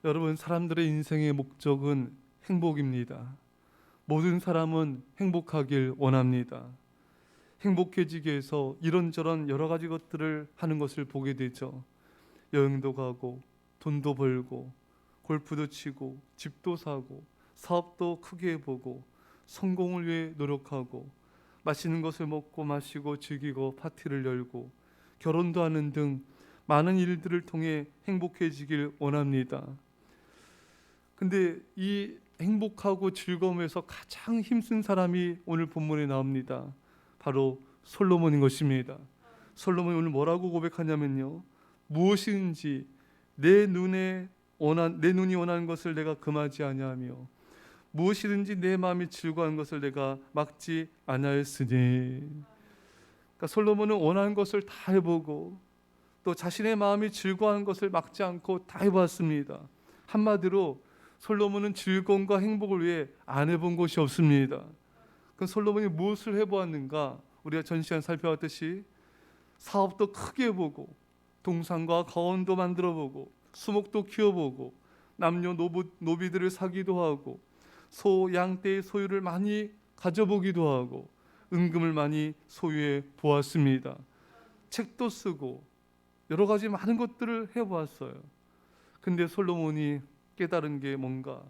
여러분, 사람들의 인생의 목적은 행복입니다. 모든 사람은 행복하길 원합니다. 행복해지기 위해서 이런저런 여러 가지 것들을 하는 것을 보게 되죠. 여행도 가고, 돈도 벌고, 골프도 치고, 집도 사고, 사업도 크게 해보고, 성공을 위해 노력하고, 맛있는 것을 먹고 마시고 즐기고 파티를 열고, 결혼도 하는 등 많은 일들을 통해 행복해지길 원합니다. 근데 이 행복하고 즐거움에서 가장 힘쓴 사람이 오늘 본문에 나옵니다. 바로 솔로몬인 것입니다. 솔로몬이 오늘 뭐라고 고백하냐면요, 무엇인지 내 눈이 원하는 것을 내가 금하지 아니하며 무엇이든지 내 마음이 즐거워하는 것을 내가 막지 아니하였으니. 그러니까 솔로몬은 원하는 것을 다 해보고 또 자신의 마음이 즐거워하는 것을 막지 않고 다 해봤습니다. 한마디로 솔로몬은 즐거움과 행복을 위해 안 해본 것이 없습니다. 그 솔로몬이 무엇을 해보았는가? 우리가 전 시간 살펴봤듯이 사업도 크게 해보고, 동산과 가원도 만들어보고, 수목도 키워보고, 남녀 노비들을 사기도 하고, 소, 양, 떼의 소유를 많이 가져보기도 하고, 은금을 많이 소유해 보았습니다. 책도 쓰고 여러 가지 많은 것들을 해보았어요. 근데 솔로몬이 깨달은 게 뭔가?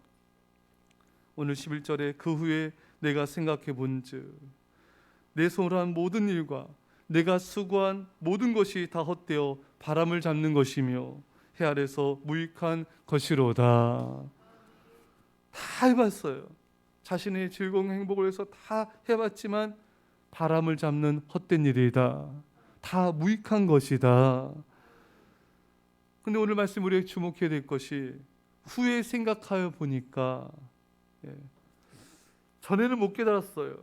오늘 11절에 그 후에 내가 생각해 본즉 내 손으로 한 모든 일과 내가 수고한 모든 것이 다 헛되어 바람을 잡는 것이며 해 아래서 무익한 것이로다. 다 해봤어요. 자신의 즐거운 행복을 위해서 다 해봤지만 바람을 잡는 헛된 일이다. 다 무익한 것이다. 근데 오늘 말씀 우리에게 주목해야 될 것이 후에 생각하여 보니까, 전에는 못 깨달았어요.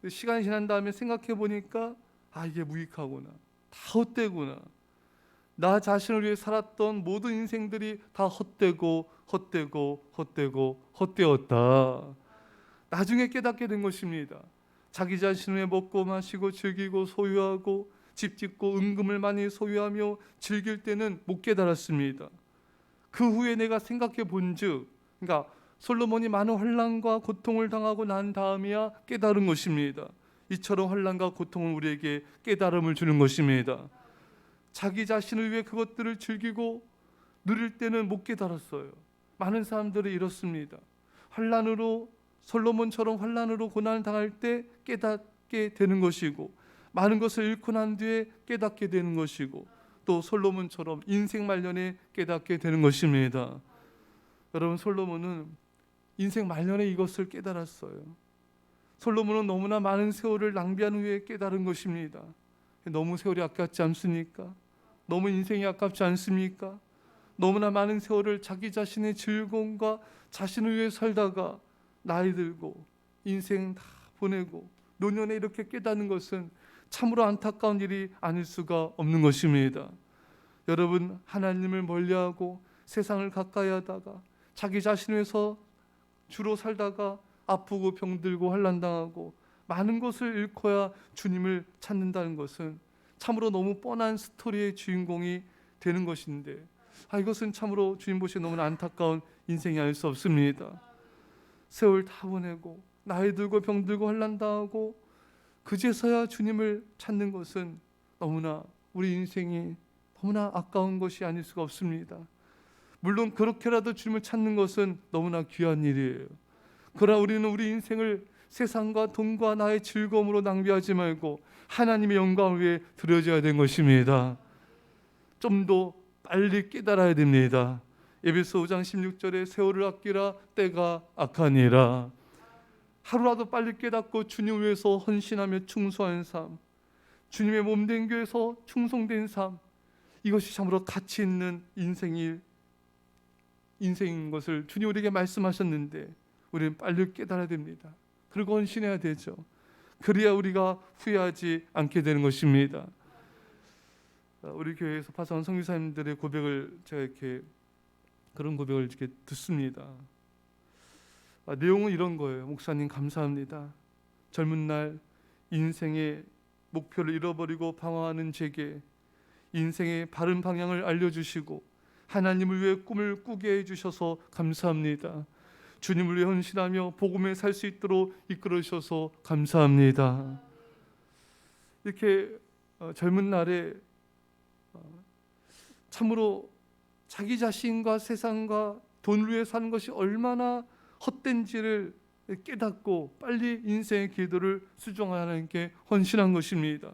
시간이 지난 다음에 생각해 보니까 이게 무익하구나, 다 헛되구나, 나 자신을 위해 살았던 모든 인생들이 다 헛되고 헛되었다. 나중에 깨닫게 된 것입니다. 자기 자신을 위해 먹고 마시고 즐기고 소유하고 집 짓고 은금을 많이 소유하며 즐길 때는 못 깨달았습니다. 그 후에 내가 생각해 본즉, 그러니까 솔로몬이 많은 환난과 고통을 당하고 난 다음이야 깨달은 것입니다. 이처럼 환난과 고통은 우리에게 깨달음을 주는 것입니다. 자기 자신을 위해 그것들을 즐기고 누릴 때는 못 깨달았어요. 많은 사람들이 이렇습니다. 솔로몬처럼 환난으로 고난을 당할 때 깨닫게 되는 것이고, 많은 것을 잃고 난 뒤에 깨닫게 되는 것이고, 또 솔로몬처럼 인생 말년에 깨닫게 되는 것입니다. 여러분, 솔로몬은 인생 말년에 이것을 깨달았어요. 솔로몬은 너무나 많은 세월을 낭비한 후에 깨달은 것입니다. 너무 세월이 아깝지 않습니까? 너무 인생이 아깝지 않습니까? 너무나 많은 세월을 자기 자신의 즐거움과 자신을 위해 살다가 나이 들고 인생 다 보내고 노년에 이렇게 깨닫는 것은 참으로 안타까운 일이 아닐 수가 없는 것입니다. 여러분, 하나님을 멀리하고 세상을 가까이 하다가 자기 자신을 위해서 주로 살다가 아프고 병들고 환난당하고 많은 것을 잃고야 주님을 찾는다는 것은 참으로 너무 뻔한 스토리의 주인공이 되는 것인데, 이것은 참으로 주님 보시기에 너무나 안타까운 인생이 아닐 수 없습니다. 세월 다 보내고 나이 들고 병들고 환난당하고 그제서야 주님을 찾는 것은 너무나 우리 인생이 너무나 아까운 것이 아닐 수가 없습니다. 물론 그렇게라도 주님을 찾는 것은 너무나 귀한 일이에요. 그러나 우리는 우리 인생을 세상과 돈과 나의 즐거움으로 낭비하지 말고 하나님의 영광을 위해 드려져야 되는 것입니다. 좀 더 빨리 깨달아야 됩니다. 에베소 5장 16절에 세월을 아끼라 때가 악하니라. 하루라도 빨리 깨닫고 주님 위해서 헌신하며 충성한 삶, 주님의 몸된 교회에서 충성된 삶, 이것이 참으로 가치 있는 인생인 것을 주님 우리에게 말씀하셨는데 우리는 빨리 깨달아야 됩니다. 그리고 헌신해야 되죠. 그래야 우리가 후회하지 않게 되는 것입니다. 우리 교회에서 파송한 선교사님들의 고백을 제가 그런 고백을 이렇게 듣습니다. 내용은 이런 거예요. 목사님 감사합니다. 젊은 날 인생의 목표를 잃어버리고 방황하는 제게 인생의 바른 방향을 알려주시고 하나님을 위해 꿈을 꾸게 해주셔서 감사합니다. 주님을 위해 헌신하며 복음에 살 수 있도록 이끌어 주셔서 감사합니다. 이렇게 젊은 날에 참으로 자기 자신과 세상과 돈을 위해 사는 것이 얼마나 헛된지를 깨닫고 빨리 인생의 기도를 수종하는 하나님께 헌신한 것입니다.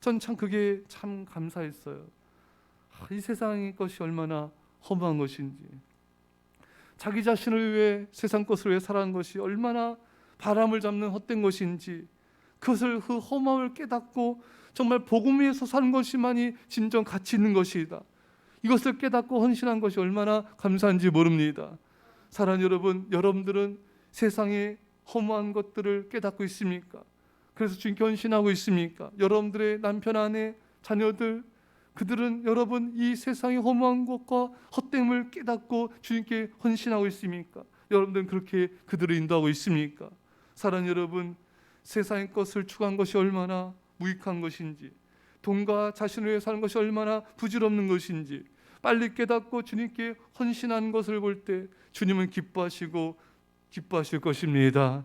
전 참 그게 참 감사했어요. 이 세상의 것이 얼마나 허무한 것인지, 자기 자신을 위해 세상 것을 위해 살아가는 것이 얼마나 바람을 잡는 헛된 것인지, 그것을 그 허무함을 깨닫고 정말 복음 위에서 사는 것이만이 진정 가치 있는 것이다, 이것을 깨닫고 헌신한 것이 얼마나 감사한지 모릅니다. 사랑하는 여러분, 여러분들은 세상의 허무한 것들을 깨닫고 있습니까? 그래서 주님께 헌신하고 있습니까? 여러분들의 남편, 아내, 자녀들, 그들은 여러분 이 세상의 허무한 것과 헛됨을 깨닫고 주님께 헌신하고 있습니까? 여러분들은 그렇게 그들을 인도하고 있습니까? 사랑하는 여러분, 세상의 것을 추구한 것이 얼마나 무익한 것인지, 돈과 자신을 위해 사는 것이 얼마나 부질없는 것인지 빨리 깨닫고 주님께 헌신하는 것을 볼 때 주님은 기뻐하실 것입니다.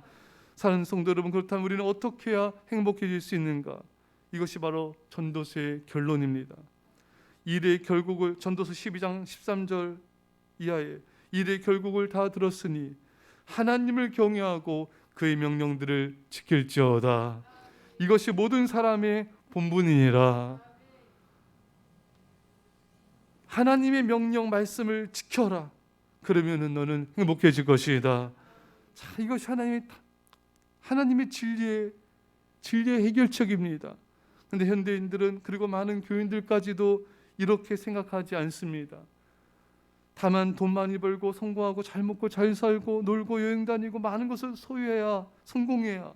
사랑하는 성도 여러분, 그렇다면 우리는 어떻게 해야 행복해질 수 있는가? 이것이 바로 전도서의 결론입니다. 일의 결국을, 전도서 12장 13절 이하에 일의 결국을 다 들었으니 하나님을 경외하고 그의 명령들을 지킬지어다. 이것이 모든 사람의 본분이니라. 하나님의 명령 말씀을 지켜라. 그러면은 너는 행복해질 것이다. 자, 이것이 하나님의 진리의 해결책입니다. 그런데 현대인들은, 그리고 많은 교인들까지도 이렇게 생각하지 않습니다. 다만 돈 많이 벌고 성공하고 잘 먹고 잘 살고 놀고 여행 다니고 많은 것을 소유해야, 성공해야,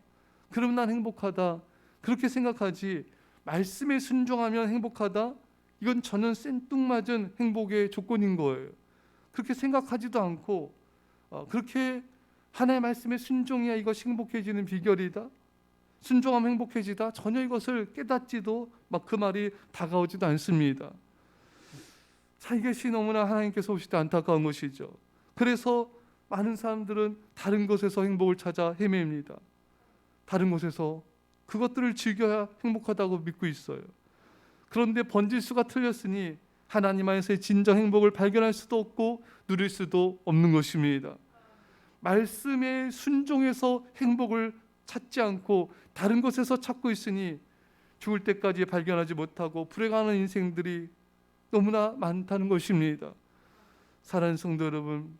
그러면 난 행복하다, 그렇게 생각하지, 말씀에 순종하면 행복하다, 이건 저는 생뚱맞은 행복의 조건인 거예요. 그렇게 생각하지도 않고 그렇게 하나님의 말씀에 순종해야 이것이 행복해지는 비결이다, 순종하면 행복해지다, 전혀 이것을 깨닫지도 그 말이 다가오지도 않습니다. 자, 이것이 너무나 하나님께서 보실 때 안타까운 것이죠. 그래서 많은 사람들은 다른 곳에서 행복을 찾아 헤매입니다. 다른 곳에서 그것들을 즐겨야 행복하다고 믿고 있어요. 그런데 번지수가 틀렸으니 하나님 안에서의 진정 행복을 발견할 수도 없고 누릴 수도 없는 것입니다. 말씀에 순종해서 행복을 찾지 않고 다른 곳에서 찾고 있으니 죽을 때까지 발견하지 못하고 불행하는 인생들이 너무나 많다는 것입니다. 사랑하는 성도 여러분,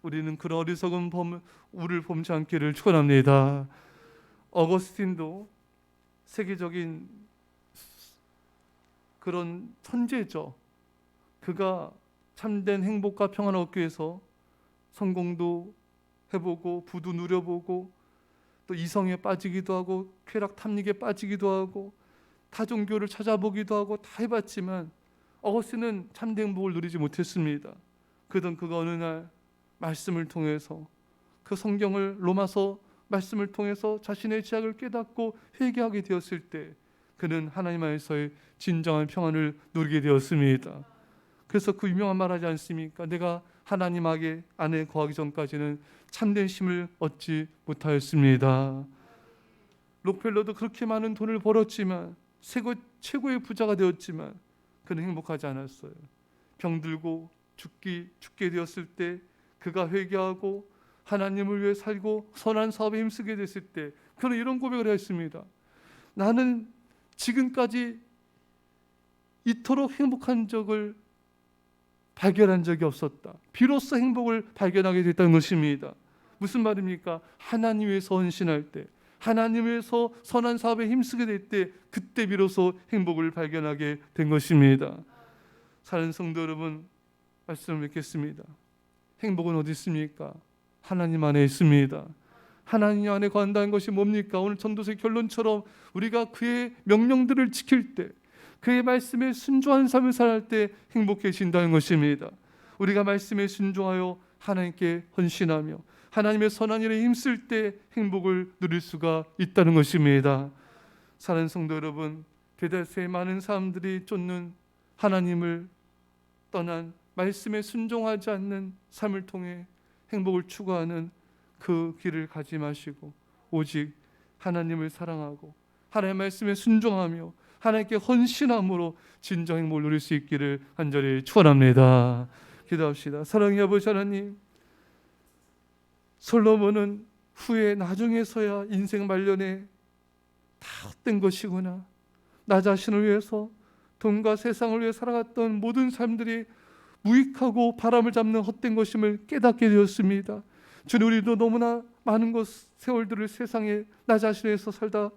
우리는 그런 어리석은 우를 범치 않기를 축원합니다. 어거스틴도 세계적인 그런 천재죠. 그가 참된 행복과 평안을 얻기 위해서 성공도 해보고 부도 누려보고 또 이성에 빠지기도 하고 쾌락 탐닉에 빠지기도 하고 타종교를 찾아보기도 하고 다 해봤지만 어거스틴은 참된 행복을 누리지 못했습니다. 그가 어느 날 말씀을 통해서, 그 성경을, 로마서 말씀을 통해서 자신의 죄악을 깨닫고 회개하게 되었을 때 그는 하나님 안에서의 진정한 평안을 누리게 되었습니다. 그래서 그 유명한 말 하지 않습니까? 내가 하나님 안에 거하기 전까지는 참된 힘을 얻지 못하였습니다. 록펠러도 그렇게 많은 돈을 벌었지만, 최고의 부자가 되었지만 그는 행복하지 않았어요. 병들고 죽게 되었을 때 그가 회개하고 하나님을 위해 살고 선한 사업에 힘쓰게 됐을 때 그는 이런 고백을 했습니다. 나는 지금까지 이토록 행복한 적을 발견한 적이 없었다. 비로소 행복을 발견하게 됐다는 것입니다. 무슨 말입니까? 하나님 위해서 헌신할 때, 하나님 위해서 선한 사업에 힘쓰게 될 때, 그때 비로소 행복을 발견하게 된 것입니다. 사랑하는 성도 여러분, 말씀을 맺겠습니다. 행복은 어디 있습니까? 하나님 안에 있습니다. 하나님 안에 거한다는 것이 뭡니까? 오늘 전도서의 결론처럼 우리가 그의 명령들을 지킬 때, 그의 말씀에 순종한 삶을 살 때 행복해진다는 것입니다. 우리가 말씀에 순종하여 하나님께 헌신하며 하나님의 선한 일에 힘쓸 때 행복을 누릴 수가 있다는 것입니다. 사랑하는 성도 여러분, 대다수의 많은 사람들이 쫓는 하나님을 떠난 말씀에 순종하지 않는 삶을 통해 행복을 추구하는 그 길을 가지 마시고 오직 하나님을 사랑하고 하나님의 말씀에 순종하며 하나님께 헌신함으로 진정 행복을 누릴 수 있기를 간절히 축원합니다. 기도합시다. 사랑의 아버지 하나님, 솔로몬은 후에 나중에서야 인생 말년에 다 헛된 것이구나, 나 자신을 위해서 돈과 세상을 위해 살아갔던 모든 삶들이 무익하고 바람을 잡는 헛된 것임을 깨닫게 되었습니다. 주님, 우리도 너무나 많은 세월들을 세상에 나 자신을 위해서 살다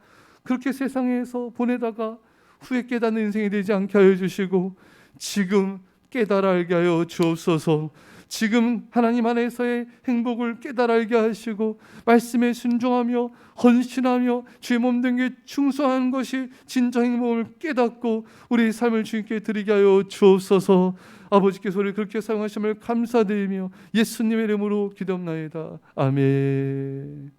그렇게 세상에서 보내다가 후에 깨닫는 인생이 되지 않게 하여 주시고 지금 깨달아 알게 하여 주옵소서. 지금 하나님 안에서의 행복을 깨달아 알게 하시고 말씀에 순종하며 헌신하며 주의 몸된 게 충성하는 것이 진정 행복을 깨닫고 우리 삶을 주님께 드리게 하여 주옵소서. 아버지께서 우리를 그렇게 사용하심을 감사드리며 예수님의 이름으로 기도합나이다. 아멘.